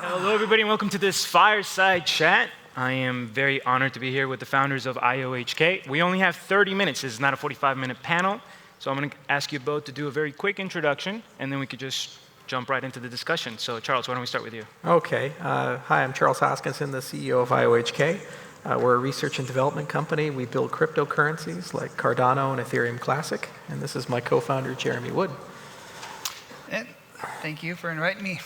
Hello, everybody, and welcome to this Fireside chat. I am very honored to be here with the founders of IOHK. We only have 30 minutes. This is not a 45-minute panel, so I'm going to ask you both to do a very quick introduction, and then we could just jump right into the discussion. So, Charles, why don't we start with you? Okay. Hi, I'm Charles Hoskinson, the CEO of IOHK. We're a research and development company. We build cryptocurrencies like Cardano and Ethereum Classic, and this is my co-founder, Jeremy Wood. Thank you for inviting me.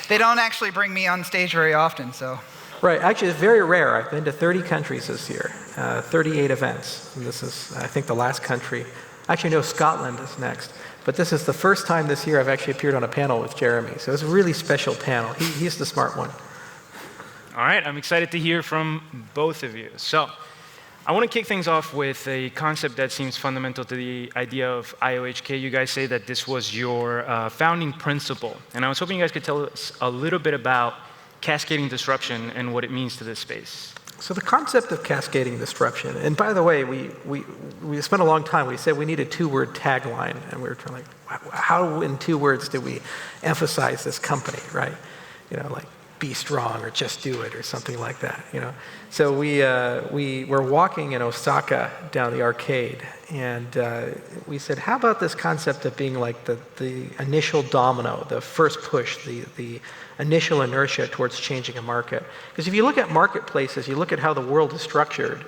They don't actually bring me on stage very often, so. Right, actually it's very rare. I've been to 30 countries this year, 38 events. And this is, I think, the last country. Actually, no, Scotland is next. But this is the first time this year I've actually appeared on a panel with Jeremy. So it's a really special panel. He's the smart one. All right, I'm excited to hear from both of you. So, I want to kick things off with a concept that seems fundamental to the idea of IOHK. You guys say that this was your founding principle. And I was hoping you guys could tell us a little bit about cascading disruption and what it means to this space. So the concept of cascading disruption, and by the way, we spent a long time, we said we need a two-word tagline, and we were trying to, how in 2 words do we emphasize this company, right? You know, like, be strong or just do it or something like that, you know. So we were walking in Osaka down the arcade, and we said, how about this concept of being like the initial domino, the first push, the initial inertia towards changing a market? Because if you look at marketplaces, you look at how the world is structured,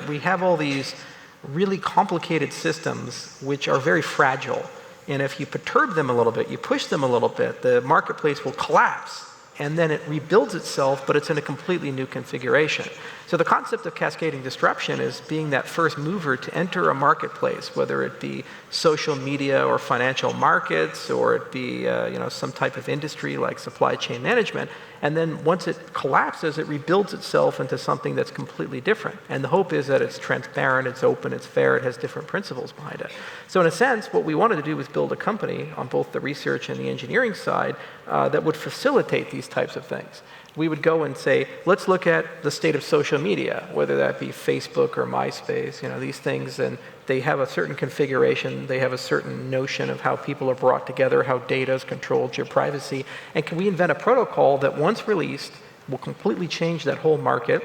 we have all these really complicated systems which are very fragile. And if you perturb them a little bit, you push them a little bit, the marketplace will collapse. And then it rebuilds itself, but it's in a completely new configuration. So the concept of cascading disruption is being that first mover to enter a marketplace, whether it be social media or financial markets, or it be some type of industry like supply chain management. And then once it collapses, it rebuilds itself into something that's completely different. And the hope is that it's transparent, it's open, it's fair, it has different principles behind it. So in a sense, what we wanted to do was build a company on both the research and the engineering side that would facilitate these types of things. We would go and say, let's look at the state of social media, whether that be Facebook or MySpace, you know, these things, and they have a certain configuration, they have a certain notion of how people are brought together, how data is controlled, your privacy, and can we invent a protocol that once released will completely change that whole market,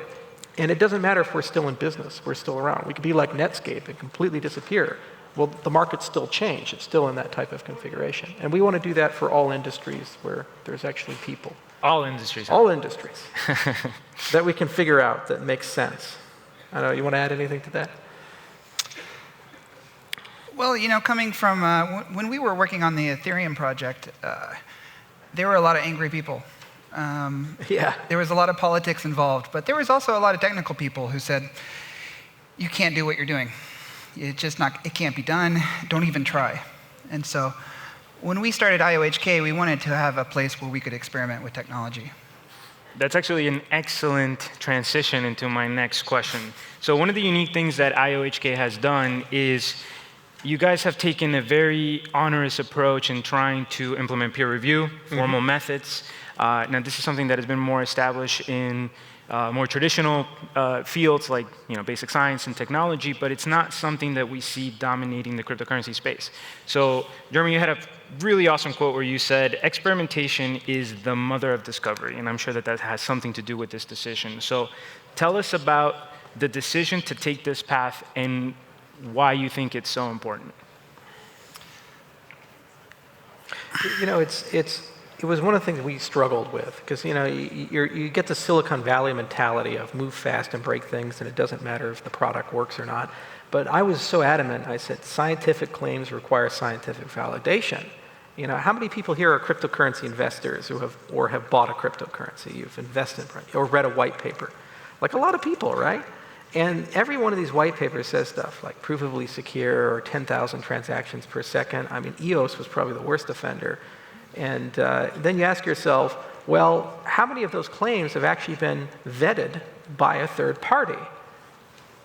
and it doesn't matter if we're still in business, we're still around. We could be like Netscape and completely disappear. Well, the market's still changed, it's still in that type of configuration. And we want to do that for all industries where there's actually people. All industries. All industries that we can figure out that makes sense. I don't know, you want to add anything to that? Well, you know, coming from, when we were working on the Ethereum project, there were a lot of angry people. Yeah. There was a lot of politics involved, but there was also a lot of technical people who said, you can't do what you're doing. It can't be done, don't even try. And so, when we started IOHK, we wanted to have a place where we could experiment with technology. That's actually an excellent transition into my next question. So one of the unique things that IOHK has done is you guys have taken a very onerous approach in trying to implement peer review, formal methods. Now this is something that has been more established in more traditional fields like basic science and technology, but it's not something that we see dominating the cryptocurrency space. So Jeremy, you had a really awesome quote where you said, experimentation is the mother of discovery, and I'm sure that that has something to do with this decision. So tell us about the decision to take this path and why you think it's so important. You know, it was one of the things we struggled with, because you get the Silicon Valley mentality of move fast and break things, and it doesn't matter if the product works or not. But I was so adamant, I said, scientific claims require scientific validation. You know, how many people here are cryptocurrency investors who have bought a cryptocurrency, you've invested or read a white paper? Like a lot of people, right? And every one of these white papers says stuff like provably secure or 10,000 transactions per second. I mean, EOS was probably the worst offender. And then you ask yourself, well, how many of those claims have actually been vetted by a third party?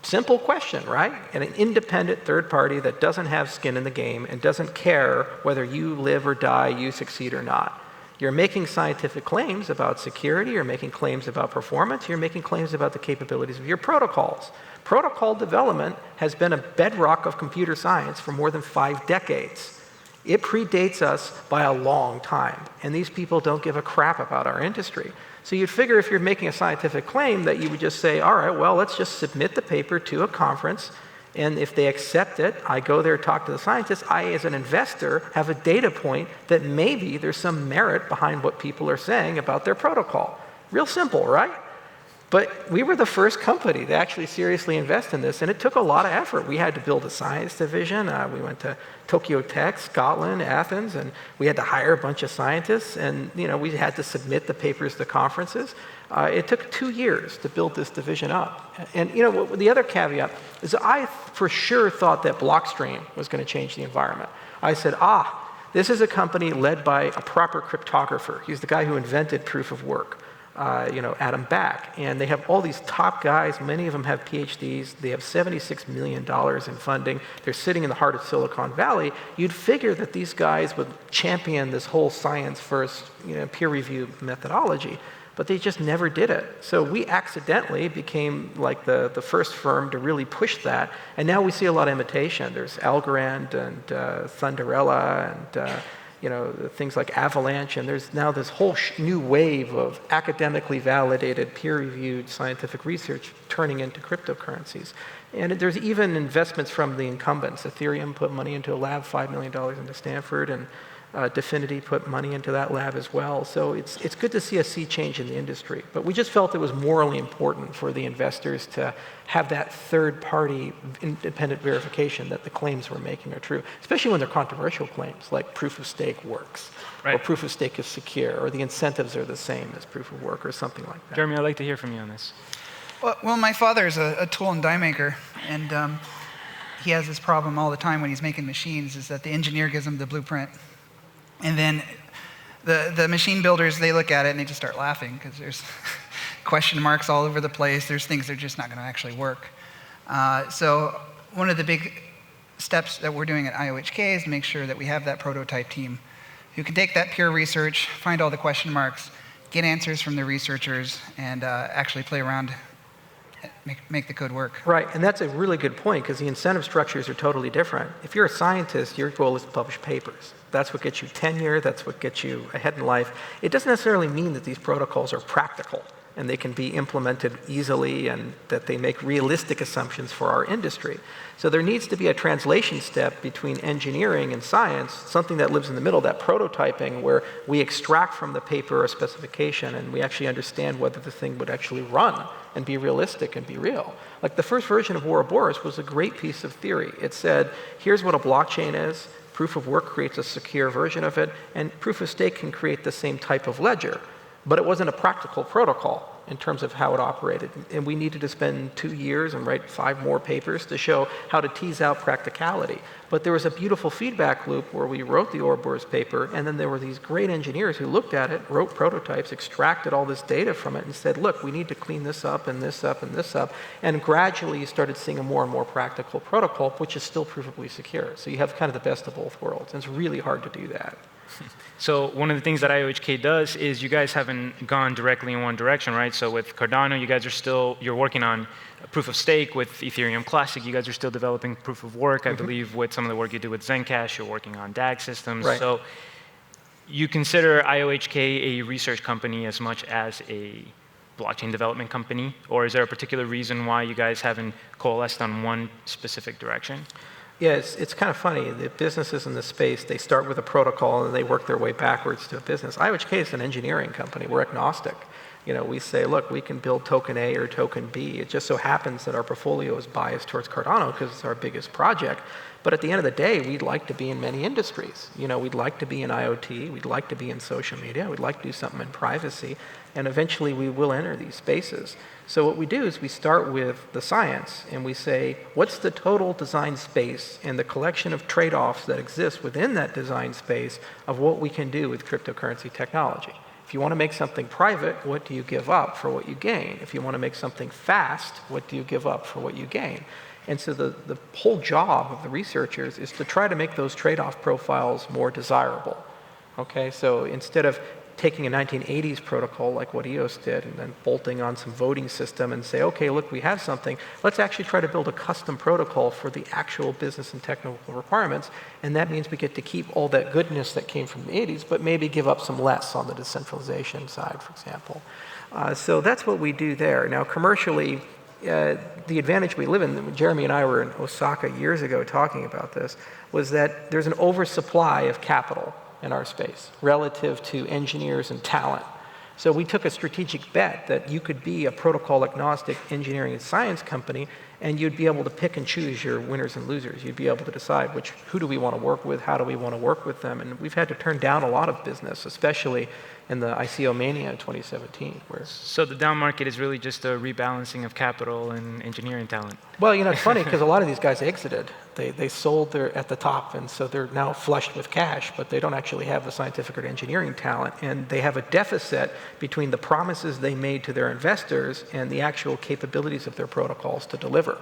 Simple question, right? And an independent third party that doesn't have skin in the game and doesn't care whether you live or die, you succeed or not. You're making scientific claims about security, you're making claims about performance, you're making claims about the capabilities of your protocols. Protocol development has been a bedrock of computer science for more than 5 decades. It predates us by a long time, and these people don't give a crap about our industry. So you'd figure if you're making a scientific claim that you would just say, all right, well, let's just submit the paper to a conference, and if they accept it, I go there, talk to the scientists. I, as an investor, have a data point that maybe there's some merit behind what people are saying about their protocol. Real simple, right? But we were the first company to actually seriously invest in this, and it took a lot of effort. We had to build a science division. We went to Tokyo Tech, Scotland, Athens, and we had to hire a bunch of scientists, and we had to submit the papers to conferences. It took 2 years to build this division up. And the other caveat is I for sure thought that Blockstream was going to change the environment. I said, this is a company led by a proper cryptographer. He's the guy who invented proof of work. Adam Back. And they have all these top guys. Many of them have PhDs. They have $76 million in funding. They're sitting in the heart of Silicon Valley. You'd figure that these guys would champion this whole science-first, peer-reviewed methodology, but they just never did it. So we accidentally became like the first firm to really push that, and now we see a lot of imitation. There's Algorand and Thunderella and things like Avalanche, and there's now this whole new wave of academically validated, peer-reviewed scientific research turning into cryptocurrencies. And there's even investments from the incumbents. Ethereum put money into a lab, $5 million into Stanford, and Definity put money into that lab as well. So it's good to see a sea change in the industry. But we just felt it was morally important for the investors to have that third-party independent verification that the claims we're making are true, especially when they're controversial claims, like proof of stake works, or proof of stake is secure, or the incentives are the same as proof of work, or something like that. Jeremy, I'd like to hear from you on this. Well, my father is a tool and die maker, and he has this problem all the time when he's making machines, is that the engineer gives him the blueprint, and then the machine builders, they look at it and they just start laughing because there's question marks all over the place. There's things that are just not going to actually work. So one of the big steps that we're doing at IOHK is to make sure that we have that prototype team who can take that pure research, find all the question marks, get answers from the researchers, and actually play around, make the code work. Right, and that's a really good point because the incentive structures are totally different. If you're a scientist, your goal is to publish papers. That's what gets you tenure, that's what gets you ahead in life. It doesn't necessarily mean that these protocols are practical and they can be implemented easily and that they make realistic assumptions for our industry. So there needs to be a translation step between engineering and science, something that lives in the middle, that prototyping where we extract from the paper a specification and we actually understand whether the thing would actually run and be realistic and be real. Like the first version of Ouroboros was a great piece of theory. It said, here's what a blockchain is, proof of work creates a secure version of it, and proof of stake can create the same type of ledger. But it wasn't a practical protocol in terms of how it operated. And we needed to spend 2 years and write 5 more papers to show how to tease out practicality. But there was a beautiful feedback loop where we wrote the Ouroboros paper, and then there were these great engineers who looked at it, wrote prototypes, extracted all this data from it, and said, look, we need to clean this up and this up and this up. And gradually you started seeing a more and more practical protocol, which is still provably secure. So you have kind of the best of both worlds. And it's really hard to do that. So one of the things that IOHK does is you guys haven't gone directly in one direction, right? So with Cardano, you guys are you're working on proof of stake. With Ethereum Classic, you guys are still developing proof of work. I believe with some of the work you do with Zencash, you're working on DAG systems. Right. So you consider IOHK a research company as much as a blockchain development company? Or is there a particular reason why you guys haven't coalesced on one specific direction? Yeah, it's kind of funny. The businesses in this space, they start with a protocol and they work their way backwards to a business. IOHK is an engineering company. We're agnostic. We say, look, we can build token A or token B. It just so happens that our portfolio is biased towards Cardano because it's our biggest project. But at the end of the day, we'd like to be in many industries. We'd like to be in IoT. We'd like to be in social media. We'd like to do something in privacy. And eventually we will enter these spaces. So what we do is we start with the science and we say, what's the total design space and the collection of trade-offs that exist within that design space of what we can do with cryptocurrency technology? If you want to make something private, what do you give up for what you gain? If you want to make something fast, what do you give up for what you gain? And so the whole job of the researchers is to try to make those trade-off profiles more desirable. Okay, so instead of taking a 1980s protocol like what EOS did and then bolting on some voting system and say, okay, look, we have something. Let's actually try to build a custom protocol for the actual business and technical requirements. And that means we get to keep all that goodness that came from the 80s, but maybe give up some less on the decentralization side, for example. So that's what we do there. Now, commercially, the advantage we live in, Jeremy and I were in Osaka years ago talking about this, was that there's an oversupply of capital in our space relative to engineers and talent. So we took a strategic bet that you could be a protocol agnostic engineering and science company, and you'd be able to pick and choose your winners and losers. You'd be able to decide who do we want to work with, how do we want to work with them, and we've had to turn down a lot of business, especially in the ICO mania in 2017. So the down market is really just a rebalancing of capital and engineering talent. Well, it's funny because a lot of these guys exited. They sold at the top, and so they're now flushed with cash, but they don't actually have the scientific or engineering talent, and they have a deficit between the promises they made to their investors and the actual capabilities of their protocols to deliver.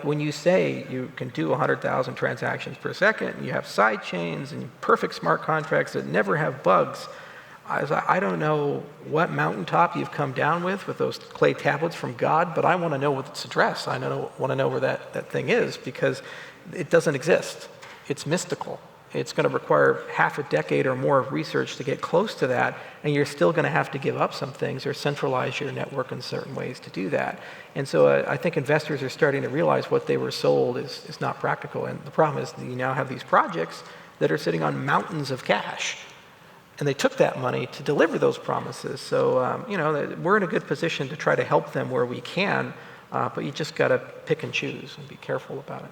When you say you can do 100,000 transactions per second, and you have side chains and perfect smart contracts that never have bugs, I don't know what mountaintop you've come down with those clay tablets from God, but I want to know what its address. I want to know where that thing is, because it doesn't exist. It's mystical. It's going to require half a decade or more of research to get close to that, and you're still going to have to give up some things or centralize your network in certain ways to do that. And so I think investors are starting to realize what they were sold is not practical. And the problem is that you now have these projects that are sitting on mountains of cash. And they took that money to deliver those promises. So, we're in a good position to try to help them where we can, but you just got to pick and choose and be careful about it.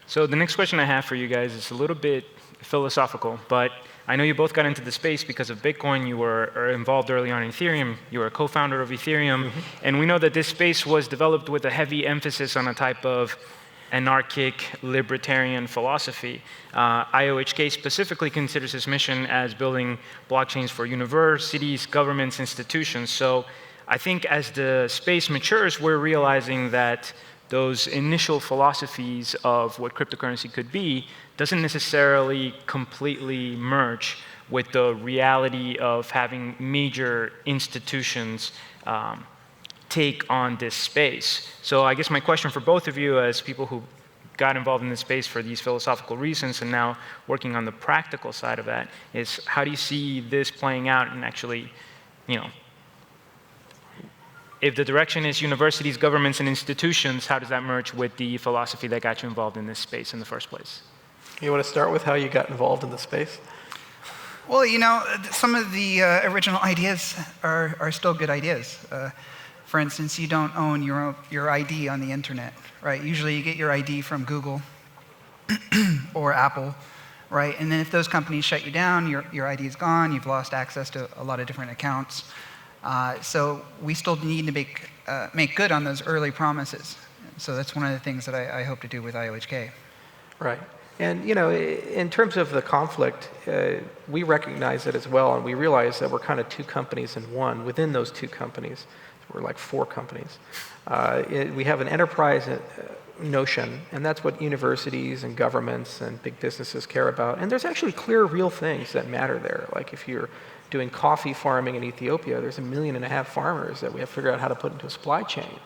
So the next question I have for you guys is a little bit philosophical, but I know you both got into the space because of Bitcoin. You were involved early on in Ethereum. You were a co-founder of Ethereum. Mm-hmm. And we know that this space was developed with a heavy emphasis on a type of anarchic libertarian philosophy. IOHK specifically considers its mission as building blockchains for universities, governments, institutions. So I think as the space matures, we're realizing that those initial philosophies of what cryptocurrency could be doesn't necessarily completely merge with the reality of having major institutions take on this space. So I guess my question for both of you, as people who got involved in this space for these philosophical reasons and now working on the practical side of that, is how do you see this playing out and actually, if the direction is universities, governments, and institutions, how does that merge with the philosophy that got you involved in this space in the first place? You want to start with how you got involved in the space? Well, some of the original ideas are still good ideas. For instance, you don't own your ID on the internet, right? Usually you get your ID from Google or Apple, right? And then if those companies shut you down, your ID is gone, you've lost access to a lot of different accounts. So we still need to make good on those early promises. So that's one of the things that I hope to do with IOHK. Right. And, in terms of the conflict, we recognize it as well, and we realize that we're kind of two companies in one. Within those two companies, we're like four companies. We have an enterprise notion, and that's what universities and governments and big businesses care about. And there's actually clear, real things that matter there. Like if you're doing coffee farming in Ethiopia, there's 1.5 million farmers that we have to figure out how to put into a supply chain.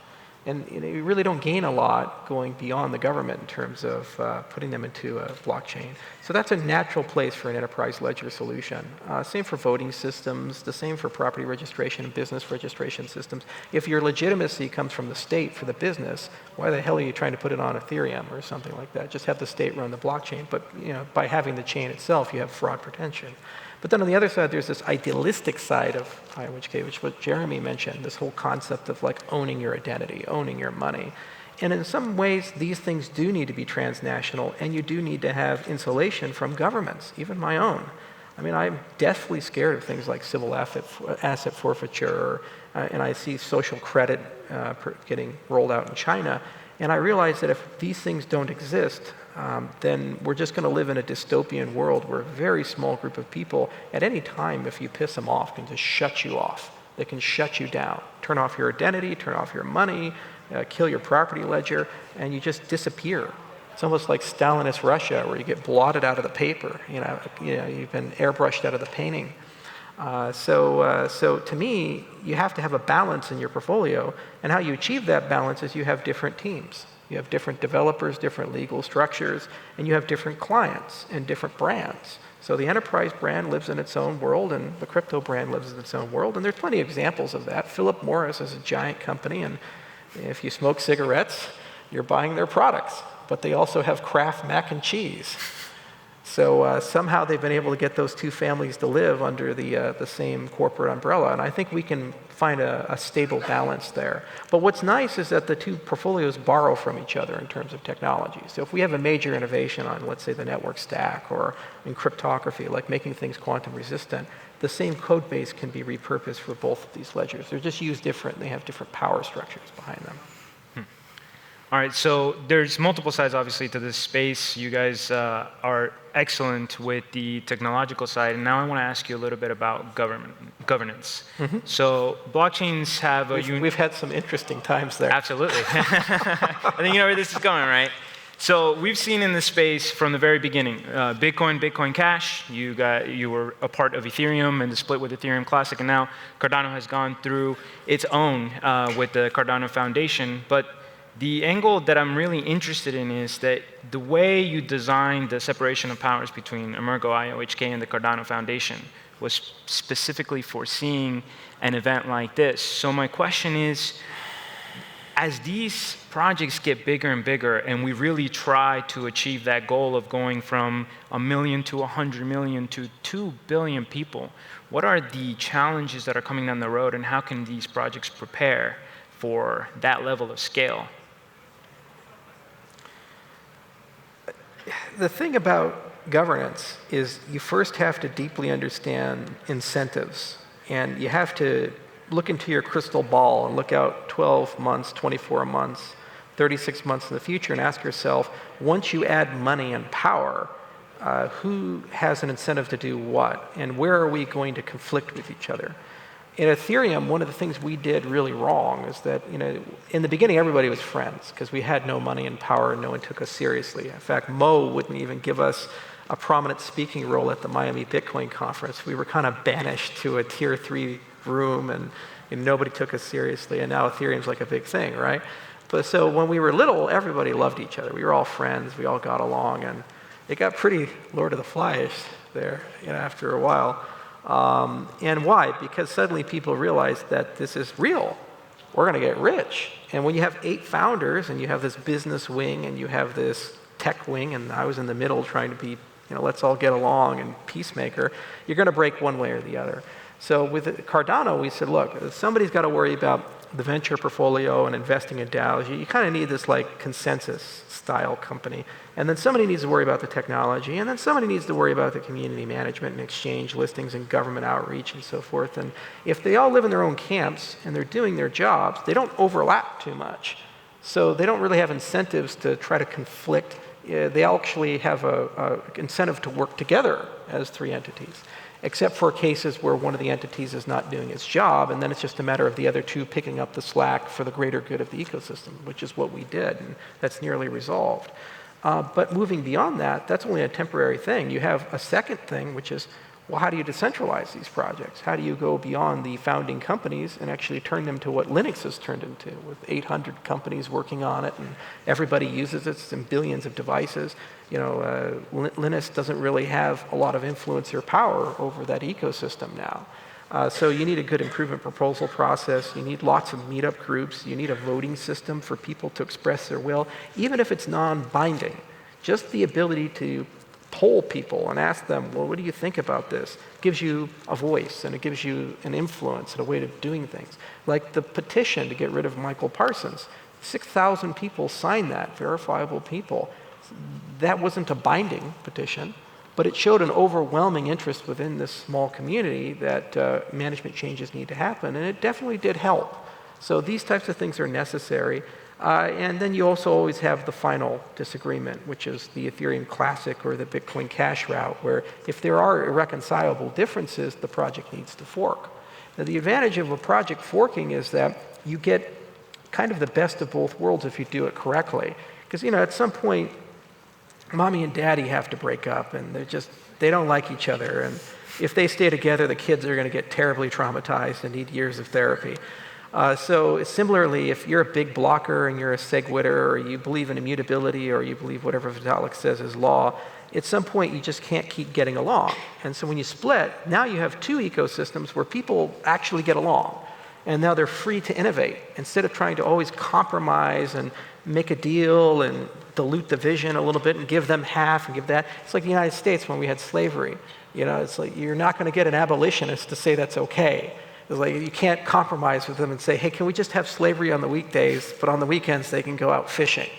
And you really don't gain a lot going beyond the government in terms of putting them into a blockchain. So that's a natural place for an enterprise ledger solution. Same for voting systems, the same for property registration and business registration systems. If your legitimacy comes from the state for the business, why the hell are you trying to put it on Ethereum or something like that? Just have the state run the blockchain. But by having the chain itself, you have fraud protection. But then on the other side, there's this idealistic side of IOHK, which is what Jeremy mentioned, this whole concept of like owning your identity, owning your money. And in some ways, these things do need to be transnational, and you do need to have insulation from governments, even my own. I mean, I'm deathly scared of things like civil asset forfeiture, and I see social credit getting rolled out in China. And I realize that if these things don't exist, then we're just going to live in a dystopian world where a very small group of people, at any time, if you piss them off, can just shut you off. They can shut you down, turn off your identity, turn off your money, kill your property ledger, and you just disappear. It's almost like Stalinist Russia, where you get blotted out of the paper. You've been airbrushed out of the painting. So to me, you have to have a balance in your portfolio, and how you achieve that balance is you have different teams. You have different developers, different legal structures, and you have different clients and different brands. So the enterprise brand lives in its own world, and the crypto brand lives in its own world, and there's plenty of examples of that. Philip Morris is a giant company, and if you smoke cigarettes, you're buying their products, but they also have Kraft mac and cheese. So somehow they've been able to get those two families to live under the same corporate umbrella, and I think we can find a stable balance there. But what's nice is that the two portfolios borrow from each other in terms of technology. So if we have a major innovation on, let's say, the network stack or in cryptography, like making things quantum resistant, the same code base can be repurposed for both of these ledgers. They're just used different, and they have different power structures behind them. All right, so there's multiple sides, obviously, to this space. You guys are excellent with the technological side, and now I want to ask you a little bit about governance. Mm-hmm. So blockchains have a... We've had some interesting times there. Absolutely. I think you know where this is going, right? So we've seen in this space from the very beginning, Bitcoin Cash, you were a part of Ethereum and the split with Ethereum Classic, and now Cardano has gone through its own with the Cardano Foundation. But the angle that I'm really interested in is that the way you designed the separation of powers between Emergo, IOHK, and the Cardano Foundation was specifically foreseeing an event like this. So my question is, as these projects get bigger and bigger, and we really try to achieve that goal of going from 1 million to 100 million to 2 billion people, what are the challenges that are coming down the road, and how can these projects prepare for that level of scale? The thing about governance is you first have to deeply understand incentives, and you have to look into your crystal ball and look out 12 months, 24 months, 36 months in the future and ask yourself, once you add money and power, who has an incentive to do what, and where are we going to conflict with each other? In Ethereum, one of the things we did really wrong is that, in the beginning, everybody was friends because we had no money and power and no one took us seriously. In fact, Mo wouldn't even give us a prominent speaking role at the Miami Bitcoin conference. We were kind of banished to a tier 3 room and nobody took us seriously, and now Ethereum's like a big thing, right? But so when we were little, everybody loved each other. We were all friends, we all got along, and it got pretty Lord of the Flies there, after a while. And why? Because suddenly people realized that this is real. We're going to get rich. And when you have 8 founders and you have this business wing and you have this tech wing, and I was in the middle trying to be, let's all get along and peacemaker, you're going to break one way or the other. So with Cardano, we said, look, somebody's got to worry about the venture portfolio and investing in DAOs. You kind of need this like consensus style company. And then somebody needs to worry about the technology, and then somebody needs to worry about the community management and exchange listings and government outreach and so forth. And if they all live in their own camps and they're doing their jobs, they don't overlap too much. So they don't really have incentives to try to conflict. They actually have an incentive to work together as 3 entities, except for cases where one of the entities is not doing its job, and then it's just a matter of the other 2 picking up the slack for the greater good of the ecosystem, which is what we did, and that's nearly resolved. But moving beyond that, that's only a temporary thing. You have a second thing, which is, well, how do you decentralize these projects? How do you go beyond the founding companies and actually turn them to what Linux has turned into, with 800 companies working on it, and everybody uses it in billions of devices? Linux doesn't really have a lot of influence or power over that ecosystem now. So you need a good improvement proposal process. You need lots of meetup groups. You need a voting system for people to express their will, even if it's non-binding. Just the ability to poll people and ask them, well, what do you think about this? Gives you a voice, and it gives you an influence and a way of doing things. Like the petition to get rid of Michael Parsons. 6,000 people signed that, verifiable people. That wasn't a binding petition, but it showed an overwhelming interest within this small community that management changes need to happen, and it definitely did help. So these types of things are necessary. And then you also always have the final disagreement, which is the Ethereum Classic or the Bitcoin Cash route, where if there are irreconcilable differences, the project needs to fork. Now, the advantage of a project forking is that you get kind of the best of both worlds if you do it correctly. Because, at some point, mommy and daddy have to break up, and they don't like each other, and If they stay together, the kids are going to get terribly traumatized and need years of therapy. So similarly, if you're a big blocker and you're a SegWitter, or you believe in immutability, or you believe whatever Vitalik says is law, at some point you just can't keep getting along. And so when you split, now you have two ecosystems where people actually get along. And now they're free to innovate. Instead of trying to always compromise and make a deal and dilute the vision a little bit and give them half and give that. It's like the United States when we had slavery. It's like you're not going to get an abolitionist to say that's okay. It's like you can't compromise with them and say, hey, can we just have slavery on the weekdays, but on the weekends they can go out fishing?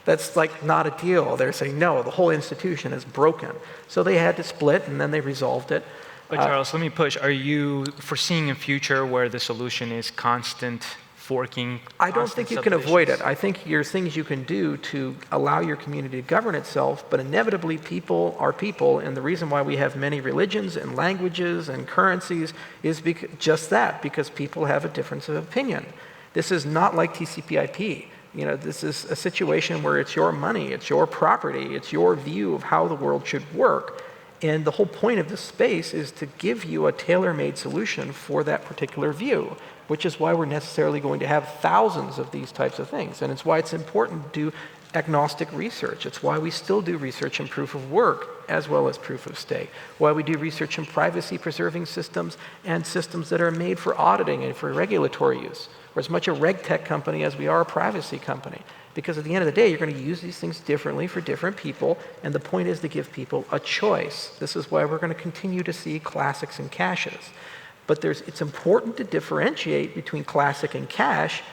That's like not a deal. They're saying, no, the whole institution is broken. So they had to split, and then they resolved it. But Charles, let me push. Are you foreseeing a future where the solution is constant forking? I don't think you can avoid it. I think there's things you can do to allow your community to govern itself, but inevitably people are people, and the reason why we have many religions and languages and currencies is just that, because people have a difference of opinion. This is not like TCP/IP. This is a situation where it's your money, it's your property, it's your view of how the world should work. And the whole point of this space is to give you a tailor-made solution for that particular view, which is why we're necessarily going to have thousands of these types of things. And it's why it's important to do agnostic research. It's why we still do research in proof of work as well as proof of stake. Why we do research in privacy-preserving systems and systems that are made for auditing and for regulatory use. We're as much a reg tech company as we are a privacy company. Because at the end of the day, you're going to use these things differently for different people, and the point is to give people a choice. This is why we're going to continue to see classics and caches. But it's important to differentiate between classic and cache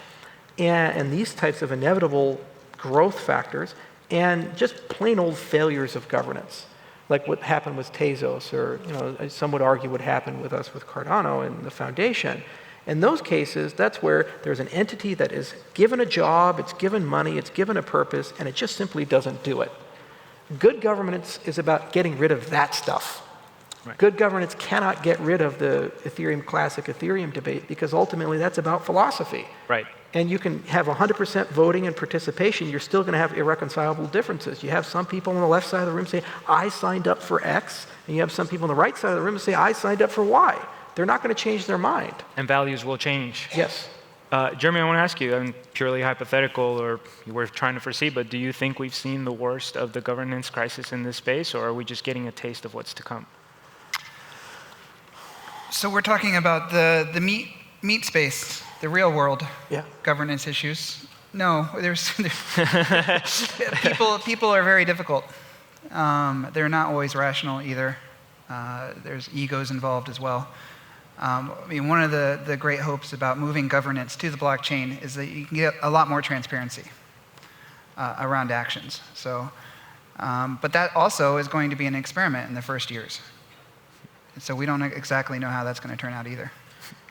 and these types of inevitable growth factors and just plain old failures of governance, like what happened with Tezos, or some would argue what happened with us with Cardano and the foundation. In those cases, that's where there's an entity that is given a job, it's given money, it's given a purpose, and it just simply doesn't do it. Good governance is about getting rid of that stuff. Right. Good governance cannot get rid of the classic Ethereum debate, because ultimately that's about philosophy. Right. And you can have 100% voting and participation, you're still going to have irreconcilable differences. You have some people on the left side of the room say, I signed up for X, and you have some people on the right side of the room say, I signed up for Y. They're not going to change their mind. And values will change. Yes. Jeremy, I want to ask you, I'm purely hypothetical, or we're trying to foresee, but do you think we've seen the worst of the governance crisis in this space, or are we just getting a taste of what's to come? So we're talking about the meat space, the real world governance issues. No, there's people are very difficult. They're not always rational either. There's egos involved as well. One of the great hopes about moving governance to the blockchain is that you can get a lot more transparency around actions. So, but that also is going to be an experiment in the first years. So we don't exactly know how that's going to turn out either.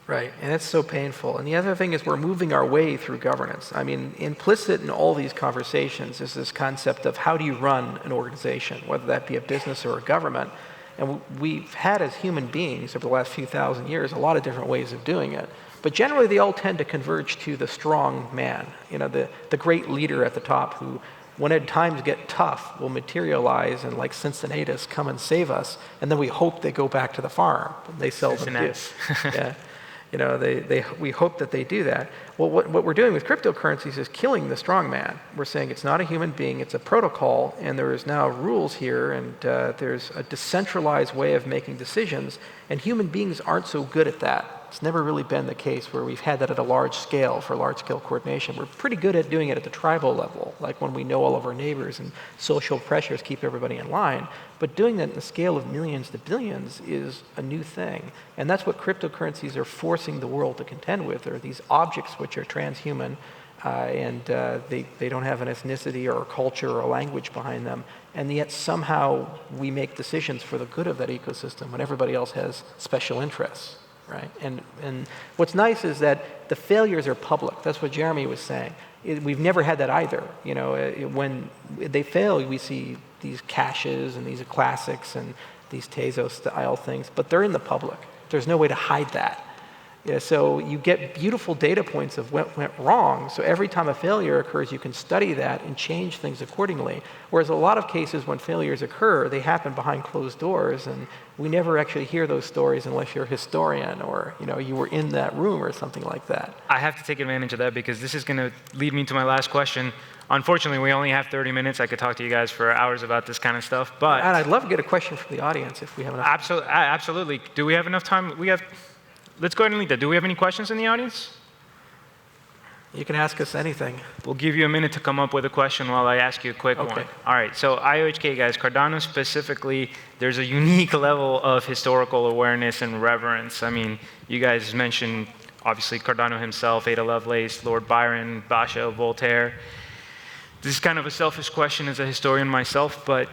Right, and it's so painful. And the other thing is we're moving our way through governance. Implicit in all these conversations is this concept of how do you run an organization, whether that be a business or a government. And we've had, as human beings, over the last few thousand years, a lot of different ways of doing it. But generally, they all tend to converge to the strong man, the great leader at the top who, when times get tough, will materialize and, like Cincinnatus, come and save us. And then we hope they go back to the farm. They seldom do. Yeah. We hope that they do that. Well, what we're doing with cryptocurrencies is killing the strong man. We're saying it's not a human being, it's a protocol, and there is now rules here, and there's a decentralized way of making decisions, and human beings aren't so good at that. It's never really been the case where we've had that at a large scale for large-scale coordination. We're pretty good at doing it at the tribal level, like when we know all of our neighbors and social pressures keep everybody in line. But doing that in the scale of millions to billions is a new thing. And that's what cryptocurrencies are forcing the world to contend with, are these objects which are transhuman, and they don't have an ethnicity or a culture or a language behind them. And yet somehow we make decisions for the good of that ecosystem when everybody else has special interests. Right, and what's nice is that the failures are public. That's what Jeremy was saying. We've never had that either. When they fail, we see these caches and these classics and these Tezos style things, but they're in the public. There's no way to hide that. Yeah, so you get beautiful data points of what went wrong. So every time a failure occurs, you can study that and change things accordingly. Whereas a lot of cases when failures occur, they happen behind closed doors, and we never actually hear those stories unless you're a historian or you were in that room or something like that. I have to take advantage of that because this is going to lead me to my last question. Unfortunately, we only have 30 minutes. I could talk to you guys for hours about this kind of stuff, but... And I'd love to get a question from the audience if we have enough. Absolutely. Do we have enough time? Let's go ahead and lead that. Do we have any questions in the audience? You can ask us anything. We'll give you a minute to come up with a question while I ask you a quick one. All right, so IOHK guys, Cardano specifically, there's a unique level of historical awareness and reverence. I mean, you guys mentioned, obviously, Cardano himself, Ada Lovelace, Lord Byron, Basho, Voltaire. This is kind of a selfish question as a historian myself, but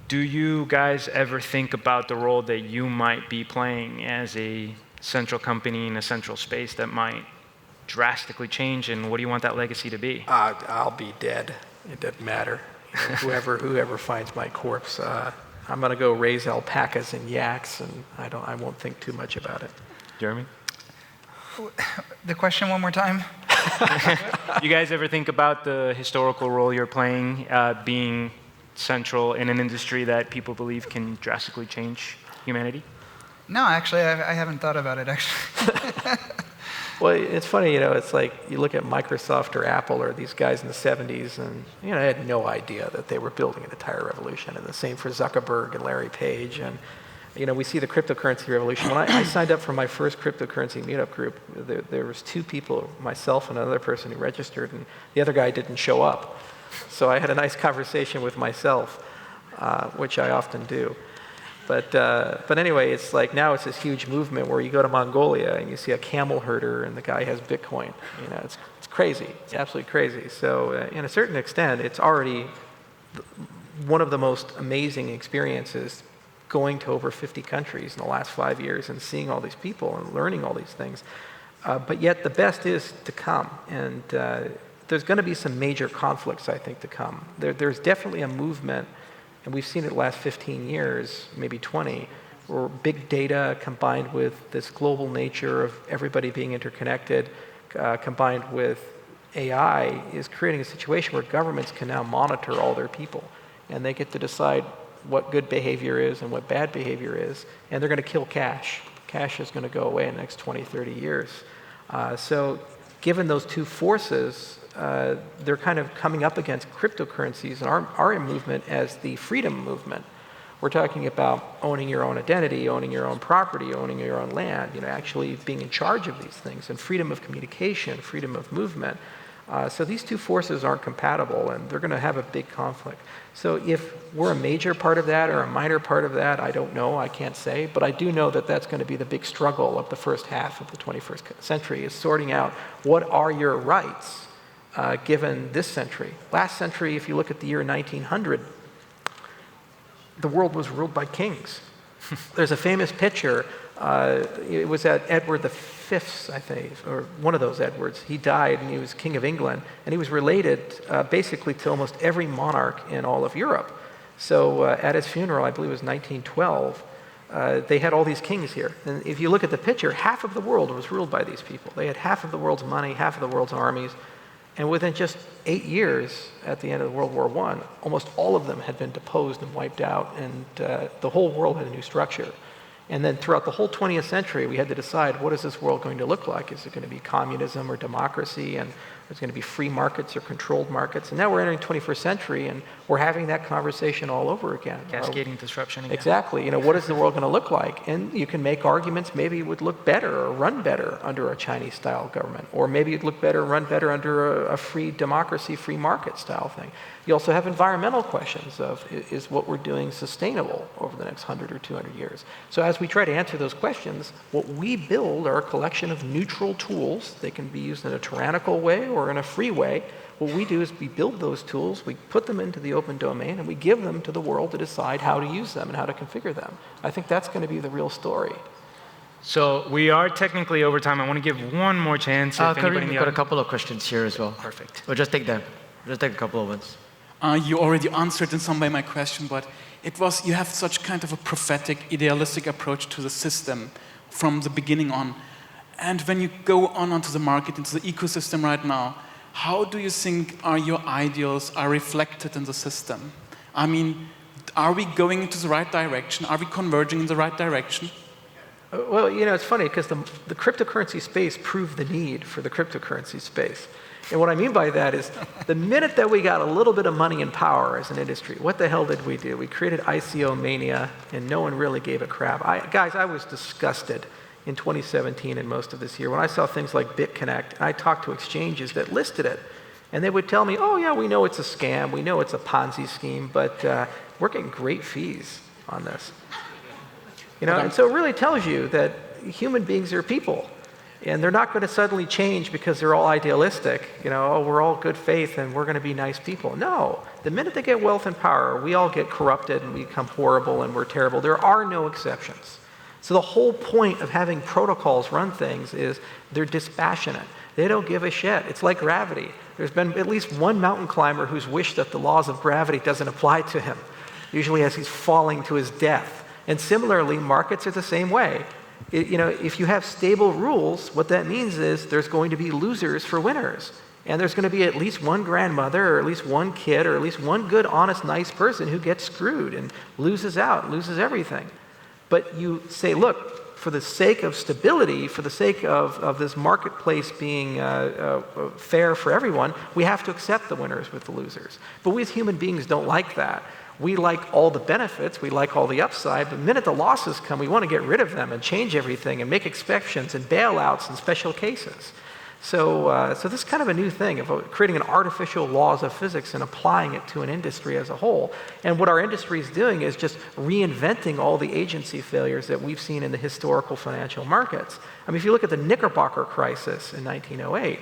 do you guys ever think about the role that you might be playing as a central company in a central space that might drastically change, and what do you want that legacy to be? I'll be dead. It doesn't matter. Whoever finds my corpse, I'm going to go raise alpacas and yaks, and I won't think too much about it. Jeremy? The question one more time. You guys ever think about the historical role you're playing, being central in an industry that people believe can drastically change humanity? No, actually, I haven't thought about it, actually. Well, it's funny, it's like you look at Microsoft or Apple or these guys in the 70s, and I had no idea that they were building an entire revolution. And the same for Zuckerberg and Larry Page. And we see the cryptocurrency revolution. When I signed up for my first cryptocurrency meetup group, there was 2 people, myself and another person who registered, and the other guy didn't show up. So I had a nice conversation with myself, which I often do. But anyway, it's like now it's this huge movement where you go to Mongolia and you see a camel herder and the guy has Bitcoin. It's crazy. It's absolutely crazy. So in a certain extent, it's already one of the most amazing experiences going to over 50 countries in the last 5 years and seeing all these people and learning all these things. But yet the best is to come. And there's going to be some major conflicts, I think, to come. There's definitely a movement, and we've seen it the last 15 years, maybe 20, where big data combined with this global nature of everybody being interconnected, combined with AI, is creating a situation where governments can now monitor all their people. And they get to decide what good behavior is and what bad behavior is. And they're going to kill cash. Cash is going to go away in the next 20, 30 years. So given those 2 forces, they're kind of coming up against cryptocurrencies and our movement as the freedom movement. We're talking about owning your own identity, owning your own property, owning your own land, actually being in charge of these things, and freedom of communication, freedom of movement. So these 2 forces aren't compatible, and they're going to have a big conflict. So if we're a major part of that or a minor part of that, I don't know, I can't say, but I do know that that's going to be the big struggle of the first half of the 21st century, is sorting out what are your rights given this century. Last century, if you look at the year 1900, the world was ruled by kings. There's a famous picture, it was at Edward V's, I think, or one of those Edwards. He died and he was King of England, and he was related basically to almost every monarch in all of Europe. So at his funeral, I believe it was 1912, they had all these kings here. And if you look at the picture, half of the world was ruled by these people. They had half of the world's money, half of the world's armies. And within just 8 years, at the end of World War I, almost all of them had been deposed and wiped out, and the whole world had a new structure. And then throughout the whole 20th century, we had to decide, what is this world going to look like? Is it going to be communism or democracy? And there's going to be free markets or controlled markets. And now we're entering the 21st century, and we're having that conversation all over again. Cascading disruption again. Exactly. What is the world going to look like? And you can make arguments, maybe it would look better or run better under a Chinese-style government. Or maybe it'd look better, run better under a free democracy, free market-style thing. You also have environmental questions of, is what we're doing sustainable over the next 100 or 200 years? So as we try to answer those questions, what we build are a collection of neutral tools. They can be used in a tyrannical way or in a free way. What we do is we build those tools, we put them into the open domain, and we give them to the world to decide how to use them and how to configure them. I think that's going to be the real story. So we are technically over time. I want to give one more chance. Karim, we've got a couple of questions here as well. Perfect. We'll just take them. Just take a couple of ones. You already answered in some way my question, but you have such kind of a prophetic, idealistic approach to the system from the beginning on. And when you go onto the market, into the ecosystem right now, how do you think your ideals are reflected in the system? I mean, are we going into the right direction? Are we converging in the right direction? Well, it's funny because the cryptocurrency space proved the need for the cryptocurrency space. And what I mean by that is the minute that we got a little bit of money and power as an industry, what the hell did we do? We created ICO mania, and no one really gave a crap. Guys, I was disgusted in 2017 and most of this year when I saw things like BitConnect, and I talked to exchanges that listed it, and they would tell me, oh yeah, we know it's a scam, we know it's a Ponzi scheme, but we're getting great fees on this. And so it really tells you that human beings are people. And they're not going to suddenly change because they're all idealistic. Oh, we're all good faith and we're going to be nice people. No. The minute they get wealth and power, we all get corrupted and we become horrible and we're terrible. There are no exceptions. So the whole point of having protocols run things is they're dispassionate. They don't give a shit. It's like gravity. There's been at least one mountain climber who's wished that the laws of gravity doesn't apply to him, usually as he's falling to his death. And similarly, markets are the same way. If you have stable rules, what that means is there's going to be losers for winners. And there's going to be at least one grandmother or at least one kid or at least one good, honest, nice person who gets screwed and loses out, loses everything. But you say, look, for the sake of stability, for the sake of this marketplace being fair for everyone, we have to accept the winners with the losers. But we as human beings don't like that. We like all the benefits, we like all the upside, but the minute the losses come, we want to get rid of them and change everything and make exceptions and bailouts and special cases. So this is kind of a new thing of creating an artificial laws of physics and applying it to an industry as a whole. And what our industry is doing is just reinventing all the agency failures that we've seen in the historical financial markets. I mean, if you look at the Knickerbocker crisis in 1908,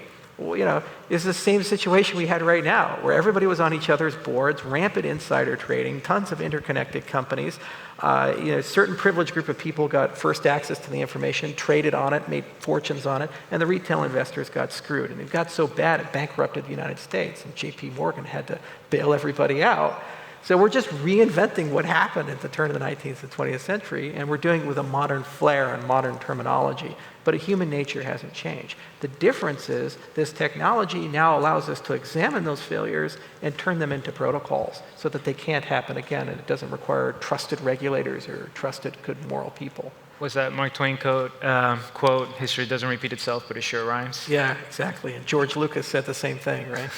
it's the same situation we had right now, where everybody was on each other's boards, rampant insider trading, tons of interconnected companies. A certain privileged group of people got first access to the information, traded on it, made fortunes on it, and the retail investors got screwed. And it got so bad it bankrupted the United States, and J.P. Morgan had to bail everybody out. So we're just reinventing what happened at the turn of the 19th and 20th century, and we're doing it with a modern flair and modern terminology. But human nature hasn't changed. The difference is this technology now allows us to examine those failures and turn them into protocols so that they can't happen again, and it doesn't require trusted regulators or trusted good moral people. Was that Mark Twain quote, history doesn't repeat itself, but it sure rhymes? Yeah, exactly. And George Lucas said the same thing, right?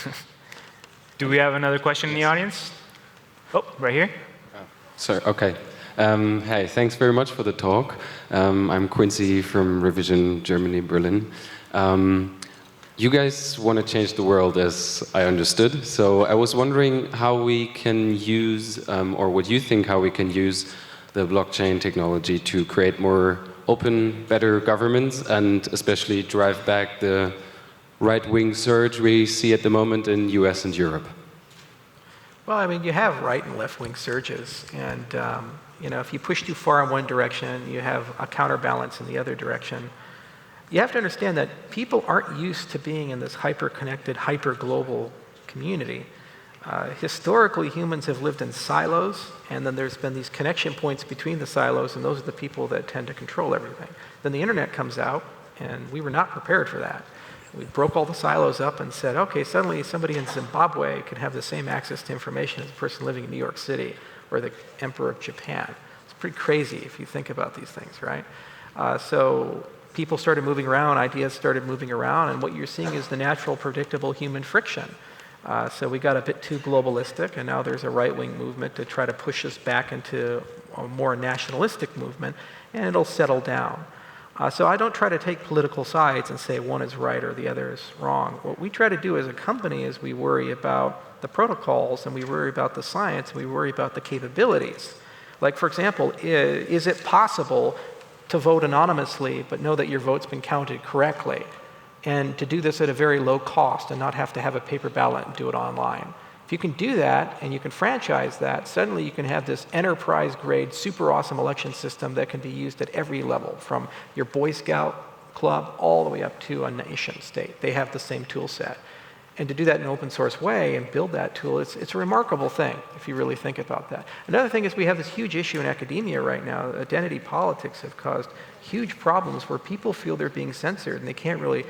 Do we have another question in the audience? Oh, right here. Sorry, okay. Hey, thanks very much for the talk. I'm Quincy from Revision Germany, Berlin. You guys want to change the world, as I understood. So I was wondering how we can use, or what you think how we can use the blockchain technology to create more open, better governments, and especially drive back the right-wing surge we see at the moment in US and Europe. Well, I mean, you have right and left-wing surges, and if you push too far in one direction, you have a counterbalance in the other direction. You have to understand that people aren't used to being in this hyper-connected, hyper-global community. Historically, humans have lived in silos, and then there's been these connection points between the silos, and those are the people that tend to control everything. Then the internet comes out, and we were not prepared for that. We broke all the silos up and said, okay, suddenly somebody in Zimbabwe can have the same access to information as a person living in New York City or the Emperor of Japan. It's pretty crazy if you think about these things, right? So people started moving around, ideas started moving around, and what you're seeing is the natural, predictable human friction. So we got a bit too globalistic, and now there's a right-wing movement to try to push us back into a more nationalistic movement, and it'll settle down. So I don't try to take political sides and say one is right or the other is wrong. What we try to do as a company is we worry about the protocols, and we worry about the science, and we worry about the capabilities. Like, for example, is it possible to vote anonymously but know that your vote's been counted correctly, and to do this at a very low cost and not have to have a paper ballot and do it online? If you can do that and you can franchise that, suddenly you can have this enterprise-grade, super awesome election system that can be used at every level, from your Boy Scout club all the way up to a nation state. They have the same tool set. And to do that in an open source way and build that tool, it's a remarkable thing if you really think about that. Another thing is we have this huge issue in academia right now. Identity politics have caused huge problems where people feel they're being censored and they can't really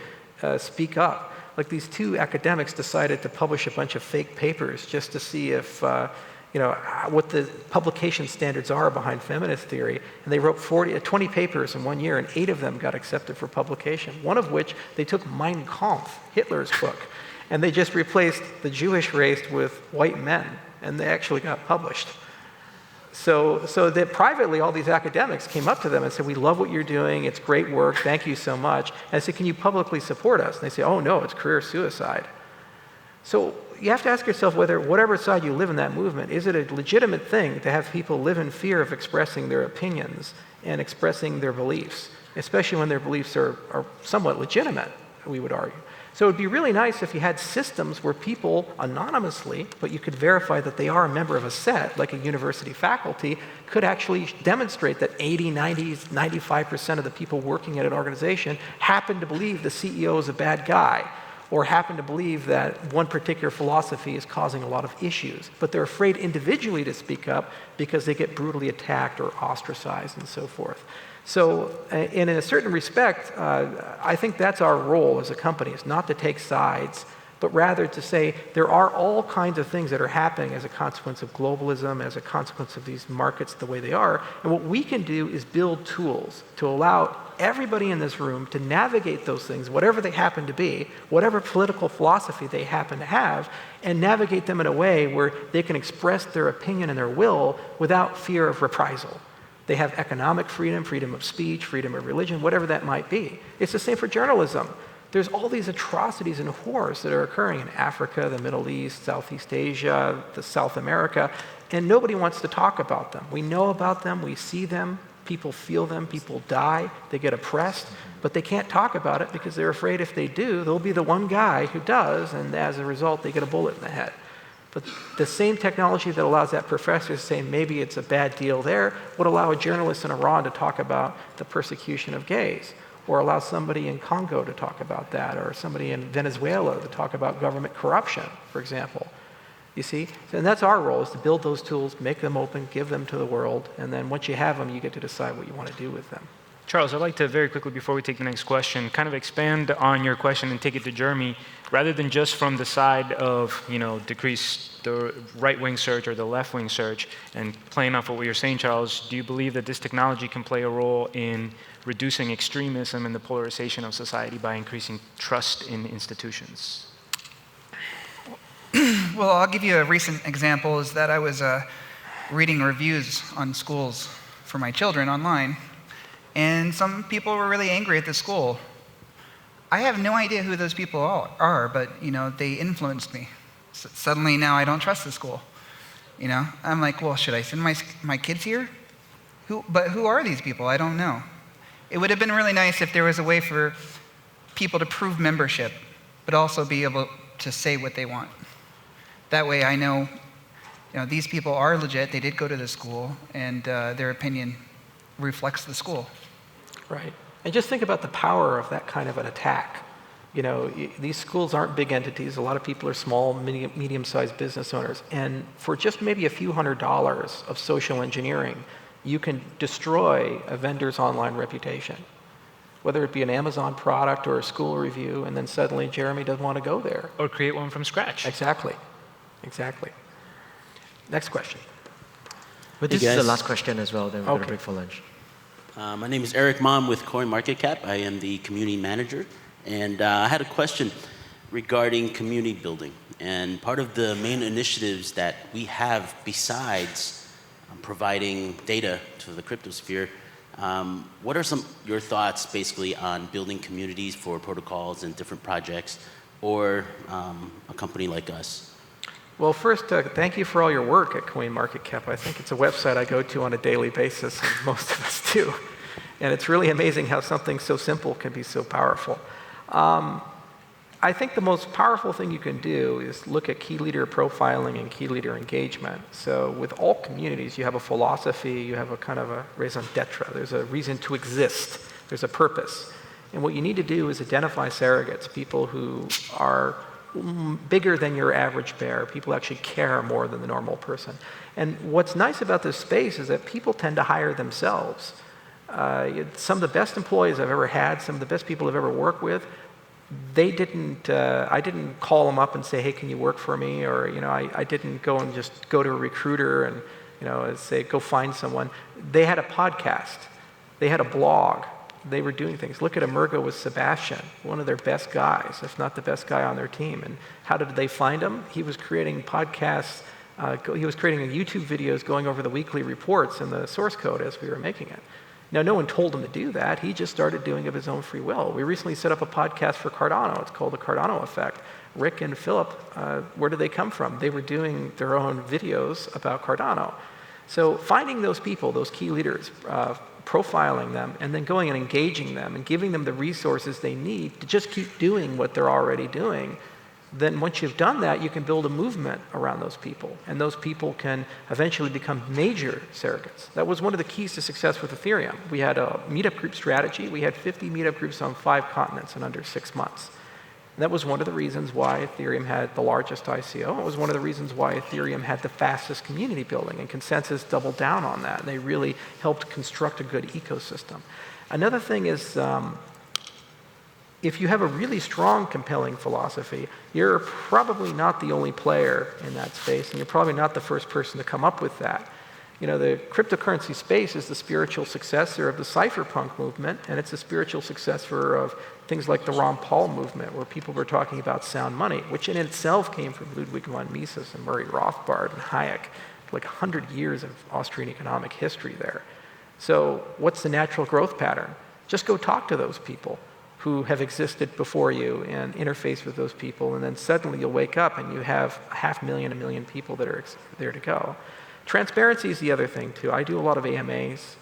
speak up. Like these two academics decided to publish a bunch of fake papers just to see if, what the publication standards are behind feminist theory. And they wrote 20 papers in 1 year, and 8 of them got accepted for publication. One of which, they took Mein Kampf, Hitler's book, and they just replaced the Jewish race with white men, and they actually got published. So that privately, all these academics came up to them and said, we love what you're doing, it's great work, thank you so much. And I said, can you publicly support us? And they say, oh no, it's career suicide. So you have to ask yourself whether, whatever side you live in that movement, is it a legitimate thing to have people live in fear of expressing their opinions and expressing their beliefs, especially when their beliefs are somewhat legitimate, we would argue. So it would be really nice if you had systems where people anonymously, but you could verify that they are a member of a set, like a university faculty, could actually demonstrate that 80, 90, 95% of the people working at an organization happen to believe the CEO is a bad guy, or happen to believe that one particular philosophy is causing a lot of issues. But they're afraid individually to speak up because they get brutally attacked or ostracized and so forth. So in a certain respect, I think that's our role as a company, is not to take sides, but rather to say there are all kinds of things that are happening as a consequence of globalism, as a consequence of these markets the way they are. And what we can do is build tools to allow everybody in this room to navigate those things, whatever they happen to be, whatever political philosophy they happen to have, and navigate them in a way where they can express their opinion and their will without fear of reprisal. They have economic freedom, freedom of speech, freedom of religion, whatever that might be. It's the same for journalism. There's all these atrocities and horrors that are occurring in Africa, the Middle East, Southeast Asia, South America, and nobody wants to talk about them. We know about them, we see them, people feel them, people die, they get oppressed, but they can't talk about it because they're afraid if they do, there'll be the one guy who does, and as a result, they get a bullet in the head. But the same technology that allows that professor to say maybe it's a bad deal there would allow a journalist in Iran to talk about the persecution of gays, or allow somebody in Congo to talk about that, or somebody in Venezuela to talk about government corruption, for example. You see? And that's our role, is to build those tools, make them open, give them to the world, and then once you have them, you get to decide what you want to do with them. Charles, I'd like to very quickly, before we take the next question, kind of expand on your question and take it to Jeremy, rather than just from the side of, decrease the right-wing search or the left-wing search, and playing off what you're saying, Charles, do you believe that this technology can play a role in reducing extremism and the polarization of society by increasing trust in institutions? Well, I'll give you a recent example, is that I was reading reviews on schools for my children online, and some people were really angry at the school. I have no idea who those people are, but they influenced me. Suddenly now I don't trust the school. I'm like, well, should I send my kids here? But who are these people? I don't know. It would have been really nice if there was a way for people to prove membership, but also be able to say what they want. That way I know, these people are legit, they did go to the school, and their opinion reflects the school. Right. And just think about the power of that kind of an attack. These schools aren't big entities. A lot of people are small, medium-sized business owners. And for just maybe a few $100s of social engineering, you can destroy a vendor's online reputation, whether it be an Amazon product or a school review, and then suddenly Jeremy doesn't want to go there. Or create one from scratch. Exactly. Next question. But this is the last question as well, then we're going to break for lunch. My name is Eric Mom with CoinMarketCap. I am the community manager. And I had a question regarding community building. And part of the main initiatives that we have, besides providing data to the cryptosphere, what are your thoughts basically on building communities for protocols and different projects, or a company like us? Well, first, thank you for all your work at CoinMarketCap. I think it's a website I go to on a daily basis, and most of us do. And it's really amazing how something so simple can be so powerful. I think the most powerful thing you can do is look at key leader profiling and key leader engagement. So with all communities, you have a philosophy, you have a kind of a raison d'etre. There's a reason to exist. There's a purpose. And what you need to do is identify surrogates, people who are bigger than your average bear. People actually care more than the normal person. And what's nice about this space is that people tend to hire themselves. Some of the best employees I've ever had, some of the best people I've ever worked with, I didn't call them up and say, hey, can you work for me? Or, I didn't go and just go to a recruiter and, say, go find someone. They had a podcast. They had a blog. They were doing things. Look at Emergo with Sebastian, one of their best guys, if not the best guy on their team. And how did they find him? He was creating podcasts. He was creating YouTube videos going over the weekly reports and the source code as we were making it. Now, no one told him to do that. He just started doing it of his own free will. We recently set up a podcast for Cardano. It's called The Cardano Effect. Rick and Philip, where did they come from? They were doing their own videos about Cardano. So finding those people, those key leaders, profiling them, and then going and engaging them and giving them the resources they need to just keep doing what they're already doing, then once you've done that, you can build a movement around those people. And those people can eventually become major surrogates. That was one of the keys to success with Ethereum. We had a meetup group strategy. We had 50 meetup groups on 5 continents in under 6 months. And that was one of the reasons why Ethereum had the largest ICO. It was one of the reasons why Ethereum had the fastest community building, and Consensus doubled down on that. And they really helped construct a good ecosystem. Another thing is, if you have a really strong, compelling philosophy, you're probably not the only player in that space, and you're probably not the first person to come up with that. The cryptocurrency space is the spiritual successor of the cypherpunk movement, and it's a spiritual successor of things like the Ron Paul movement, where people were talking about sound money, which in itself came from Ludwig von Mises and Murray Rothbard and Hayek, like 100 years of Austrian economic history there. So what's the natural growth pattern? Just go talk to those people who have existed before you and interface with those people, and then suddenly you'll wake up and you have 500,000, 1 million people that are there to go. Transparency is the other thing too. I do a lot of AMAs.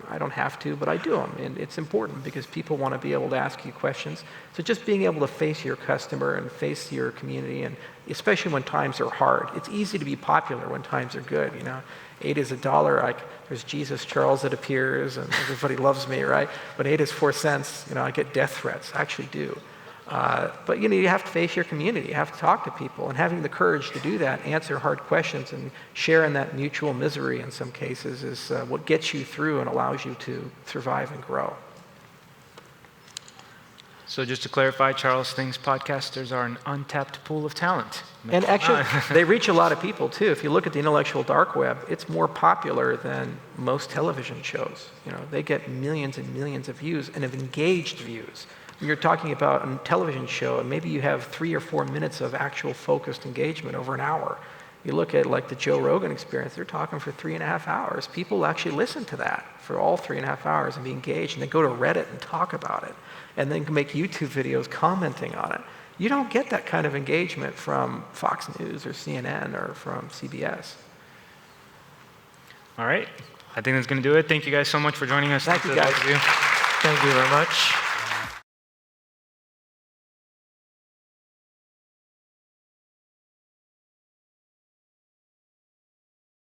I don't have to, but I do them, and it's important because people want to be able to ask you questions. So just being able to face your customer and face your community, and especially when times are hard. It's easy to be popular when times are good. 8 is $1. There's Jesus Charles that appears, and everybody loves me, right? But 8 is 4 cents. I get death threats. I actually do. But you have to face your community. You have to talk to people, and having the courage to do that, answer hard questions, and share in that mutual misery in some cases is what gets you through and allows you to survive and grow. So just to clarify, Charles thinks podcasters are an untapped pool of talent. And actually, they reach a lot of people too. If you look at the intellectual dark web, it's more popular than most television shows. They get millions and millions of views and have engaged views. When you're talking about a television show, and maybe you have 3 or 4 minutes of actual focused engagement over an hour. You look at like the Joe Rogan Experience, they're talking for 3.5 hours. People actually listen to that for all 3.5 hours and be engaged, and then go to Reddit and talk about it, and then make YouTube videos commenting on it. You don't get that kind of engagement from Fox News or CNN or from CBS. All right. I think that's going to do it. Thank you guys so much for joining us. Thank you guys. Thank you very much.